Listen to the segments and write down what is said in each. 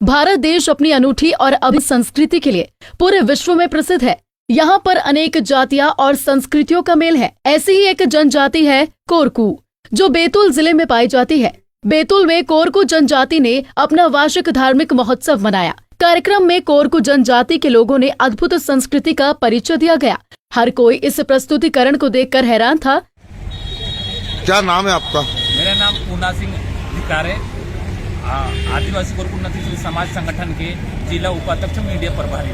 भारत देश अपनी अनूठी और अभिन्न संस्कृति के लिए पूरे विश्व में प्रसिद्ध है। यहाँ पर अनेक जातियां और संस्कृतियों का मेल है। ऐसी ही एक जनजाति है कोरकू, जो बैतूल जिले में पाई जाती है। बैतूल में कोरकू जनजाति ने अपना वार्षिक धार्मिक महोत्सव मनाया। कार्यक्रम में कोरकू जनजाति के लोगों ने अद्भुत संस्कृति का परिचय दिया गया। हर कोई इस प्रस्तुतिकरण को देखकर हैरान था। क्या नाम है आपका? मेरा नाम पूना सिंह धिकारे, आदिवासी कोरकू उन्नति समाज संगठन के जिला उपाध्यक्ष मीडिया प्रभारी।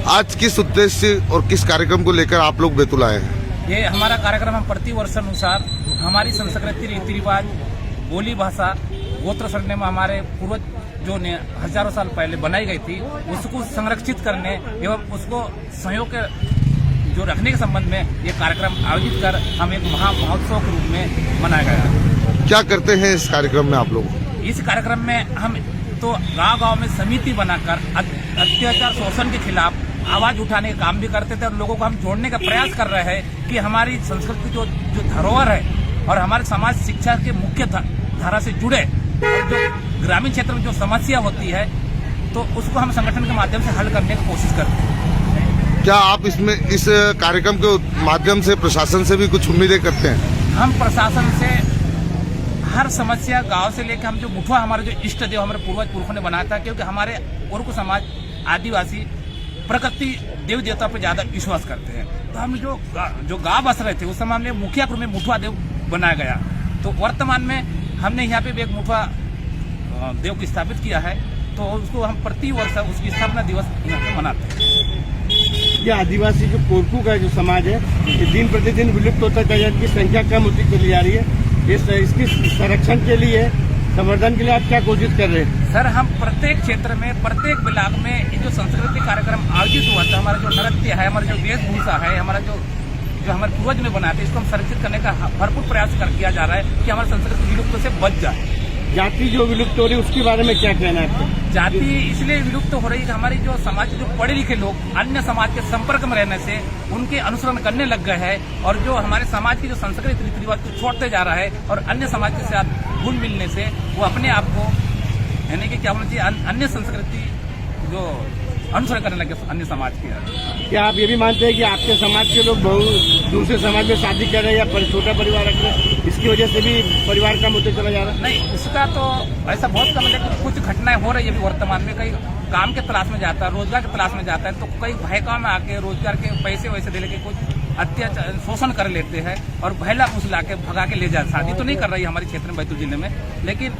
आज किस उद्देश्य और किस कार्यक्रम को लेकर आप लोग बैतूल आए हैं? ये हमारा कार्यक्रम हम प्रति वर्ष अनुसार हमारी संस्कृति, रीति रिवाज, बोली भाषा, गोत्र सरनेम हमारे पूर्वज जो ने हजारों साल पहले बनाई गई थी, उसको संरक्षित करने एवं उसको सहयोग के जो रखने के संबंध में ये कार्यक्रम आयोजित कर हम एक महा महोत्सव के रूप में मनाया गया। क्या करते हैं इस कार्यक्रम में आप लोग? इस कार्यक्रम में हम तो गांव-गांव में समिति बनाकर अत्याचार शोषण के खिलाफ आवाज उठाने का काम भी करते थे और लोगों को हम जोड़ने का प्रयास कर रहे हैं कि हमारी संस्कृति जो धरोहर है और हमारे समाज शिक्षा के मुख्य धारा से जुड़े, और जो ग्रामीण क्षेत्र में जो समस्या होती है तो उसको हम संगठन के माध्यम से हल करने की कोशिश करते हैं। क्या आप इसमें इस कार्यक्रम के माध्यम से प्रशासन से भी कुछ उम्मीदें करते हैं? हम प्रशासन से हर समस्या गांव से लेकर हम जो मुठवा हमारे जो इष्ट देव हमारे पूर्वज पुरखों ने बनाया था, क्योंकि हमारे कोरकू समाज आदिवासी प्रकृति देवी देवता पर ज्यादा विश्वास करते हैं, तो हम जो गांव बस रहे थे उस समय हमने मुखिया रूप में मुठवा देव बनाया गया। तो वर्तमान में हमने यहाँ पे भी एक मुठवा देव को स्थापित किया है, तो उसको हम प्रति वर्ष उसकी स्थापना दिवस यहाँ पे मनाते हैं। ये आदिवासी जो कोरकू का जो समाज है, ये दिन प्रतिदिन विलुप्त होता चला जा रहा है, इनकी संख्या कम होती चली जा रही है। इसकी संरक्षण के लिए, संवर्धन के लिए आप क्या कोशिश कर रहे हैं? सर, हम प्रत्येक क्षेत्र में, प्रत्येक ब्लॉक में ये जो संस्कृति कार्यक्रम आयोजित हुआ था, हमारा जो नृत्य है, हमारा जो वेशभूषा है, हमारा जो हमारे पूर्वज में बनाते, इसको हम संरक्षित करने का भरपूर प्रयास किया जा रहा है कि हमारी संस्कृति विलुप्त से बच जाए। जाति जो विलुप्त हो रही है उसके बारे में क्या कहना है आपको? जाति इसलिए विलुप्त हो रही है कि हमारी जो समाज जो पढ़े लिखे लोग अन्य समाज के संपर्क में रहने से उनके अनुसरण करने लग गए हैं, और जो हमारे समाज की जो संस्कृति रीति रिवाज को छोड़ते जा रहा है और अन्य समाज के साथ घुल मिलने से वो अपने आप को, यानी कि क्या होना चाहिए, अन्य संस्कृति जो अनुसरण करने लगे अन्य समाज के। क्या आप ये भी मानते हैं कि आपके समाज के लोग दूसरे समाज में शादी कर रहे हैं या छोटा परिवार रख रहे हैं, इसकी वजह से भी परिवार कम होते चला जा रहा है? नहीं, उसका तो ऐसा बहुत कम है, लेकिन कुछ घटनाएं हो रही है अभी वर्तमान में। कई काम के तलाश में जाता है, रोजगार के तलाश में जाता है, तो कई भयकाव में आके रोजगार के पैसे वैसे दे लेके कुछ अत्याचार शोषण कर लेते हैं और भैला फुसला के भगा के ले जाते। शादी तो नहीं कर रही है हमारे क्षेत्र में, बैतूल जिले में, लेकिन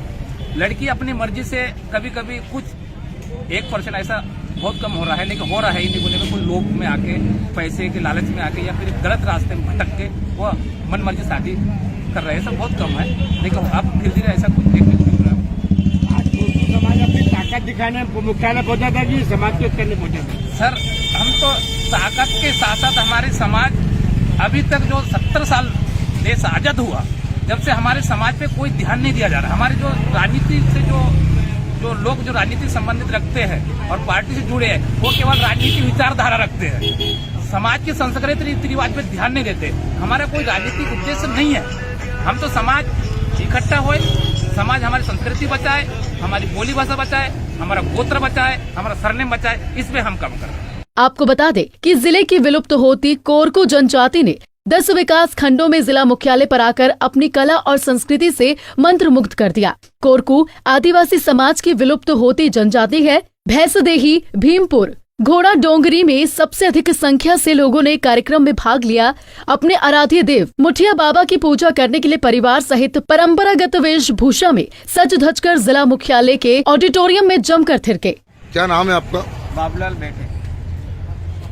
लड़की अपनी मर्जी से कभी कभी कुछ 1% ऐसा बहुत कम हो रहा है, लेकिन हो रहा है इन्हीं बोले में कोई लोभ में आके, पैसे के लालच में आके या फिर गलत रास्ते में भटक के वो मन मर्जी शादी कर रहे हैं। सब बहुत कम है, लेकिन अब धीरे धीरे ऐसा कुछ देखने को मिल रहा है। आज समाज अपनी ताकत दिखाने मुख्यालय पहुंचा था कि समाज को करने पहुंचा था? सर, हम तो ताकत के साथ साथ हमारे समाज अभी तक जो 70 साल देश आजाद हुआ, जब से हमारे समाज पे कोई ध्यान नहीं दिया जा रहा। हमारे जो राजनीति से जो लोग जो राजनीति संबंधित रखते हैं और पार्टी से जुड़े हैं, वो केवल राजनीतिक विचारधारा रखते हैं, समाज की संस्कृति रीति रिवाज पे ध्यान नहीं देते। हमारा कोई राजनीतिक उद्देश्य नहीं है। हम तो समाज इकट्ठा होए, समाज हमारी संस्कृति बचाए, हमारी बोली भाषा बचाए, हमारा गोत्र बचाए, हमारा सरनेम बचाए, इस पे हम काम कर रहे हैं। आपको बता दें कि जिले की विलुप्त होती कोरकू जनजाति ने 10 विकास खंडों में जिला मुख्यालय पर आकर अपनी कला और संस्कृति से मंत्रमुग्ध कर दिया। कोरकू आदिवासी समाज की विलुप्त होती जनजाति है। भैंसदेही, भीमपुर, घोड़ा डोंगरी में सबसे अधिक संख्या से लोगों ने कार्यक्रम में भाग लिया। अपने आराध्य देव मुठिया बाबा की पूजा करने के लिए परिवार सहित परंपरागत वेशभूषा में सज धज कर जिला मुख्यालय के ऑडिटोरियम में जमकर थिरके। क्या नाम है आपका? बाबूलाल बेटे।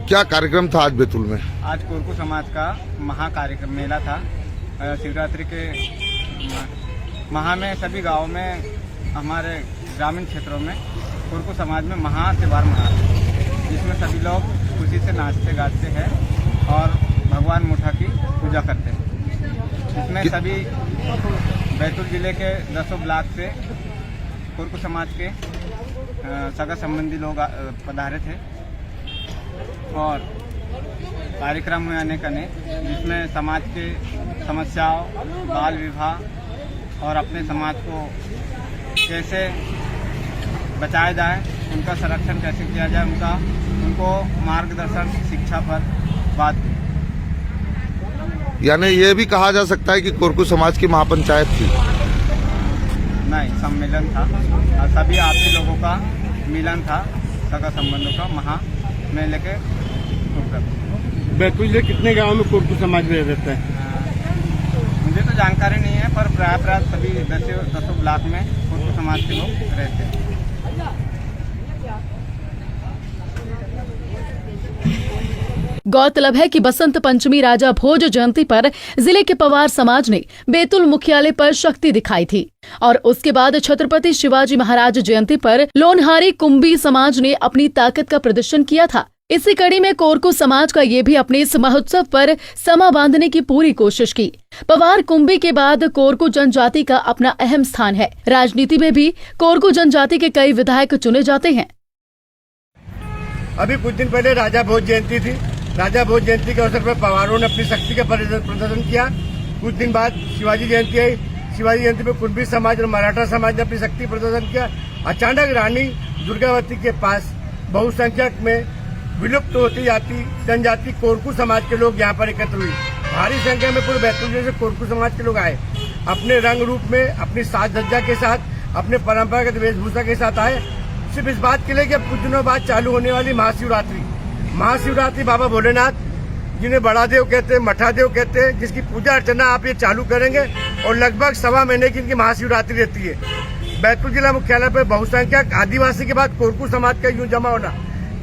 क्या कार्यक्रम था आज बैतूल में? आज कोरकू समाज का महाकार्यक्रम मेला था। शिवरात्रि के महा में सभी गांवों में, हमारे ग्रामीण क्षेत्रों में कोरकू समाज में महा त्योहार मनाते हैं, जिसमें सभी लोग खुशी से नाचते गाते हैं और भगवान मुठा की पूजा करते हैं। इसमें सभी बैतूल जिले के 10 ब्लॉक से कोरकू समाज के सगा संबंधी लोग पधारे थे और कार्यक्रम में अनेक जिसमें समाज के समस्याओं, बाल विवाह और अपने समाज को कैसे बचाया जाए, उनका संरक्षण कैसे किया जाए, उनको मार्गदर्शन शिक्षा पर बात की। यानी ये भी कहा जा सकता है कि कोरकू समाज की महापंचायत थी। नहीं, सम्मेलन था और सभी आपसी लोगों का मिलन था, सगा संबंधों का महा मेले के उपलक्ष्य। बैतूल जिले कितने गाँव में कोरकू समाज में रहता है? मुझे तो जानकारी नहीं है, पर प्राय सभी दसों ब्लॉक में कोरकू समाज के लोग रहते हैं। गौरतलब है कि बसंत पंचमी राजा भोज जयंती पर जिले के पवार समाज ने बैतूल मुख्यालय पर शक्ति दिखाई थी और उसके बाद छत्रपति शिवाजी महाराज जयंती पर लोनहारी कुंभी समाज ने अपनी ताकत का प्रदर्शन किया था। इसी कड़ी में कोरकू समाज का ये भी अपने इस महोत्सव पर समा बांधने की पूरी कोशिश की। पवार कुंभी के बाद कोरकू जनजाति का अपना अहम स्थान है। राजनीति में भी कोरकू जनजाति के कई विधायक चुने जाते हैं। अभी कुछ दिन पहले राजा भोज जयंती थी। राजा भोज जयंती के अवसर पर पवारों ने अपनी शक्ति का प्रदर्शन किया। कुछ दिन बाद शिवाजी जयंती आई। शिवाजी जयंती में कुंभी समाज और मराठा समाज ने अपनी शक्ति प्रदर्शन किया। अचानक रानी दुर्गावती के पास बहुसंख्यक में विलुप्त होती जाती जनजाति कोरकू समाज के लोग यहाँ पर एकत्र हुई। भारी संख्या में पूरे बैतूल जिले से कोरकू समाज के लोग आए। अपने रंग रूप में, अपनी साज सज्जा के साथ, अपने परंपरागत वेशभूषा के साथ आए, सिर्फ इस बात के लिए कि अब कुछ दिनों बाद चालू होने वाली महाशिवरात्रि बाबा भोलेनाथ, जिन्हें बड़ा देव कहते हैं, मठा देव कहते हैं, जिसकी पूजा अर्चना आप ये चालू करेंगे और लगभग 1.25 महीने की इनकी महाशिवरात्रि रहती है। बैतूल जिला मुख्यालय पर बहुसंख्यक आदिवासी के बाद कोरकू समाज का यूं जमा होना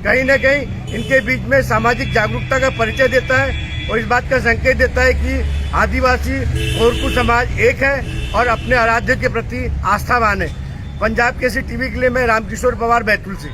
कहीं न कहीं इनके बीच में सामाजिक जागरूकता का परिचय देता है और इस बात का संकेत देता है कि आदिवासी कोरकू समाज एक है और अपने आराध्य के प्रति आस्थावान है। पंजाब केसरी टीवी के लिए मैं रामकिशोर पवार, बैतूल से।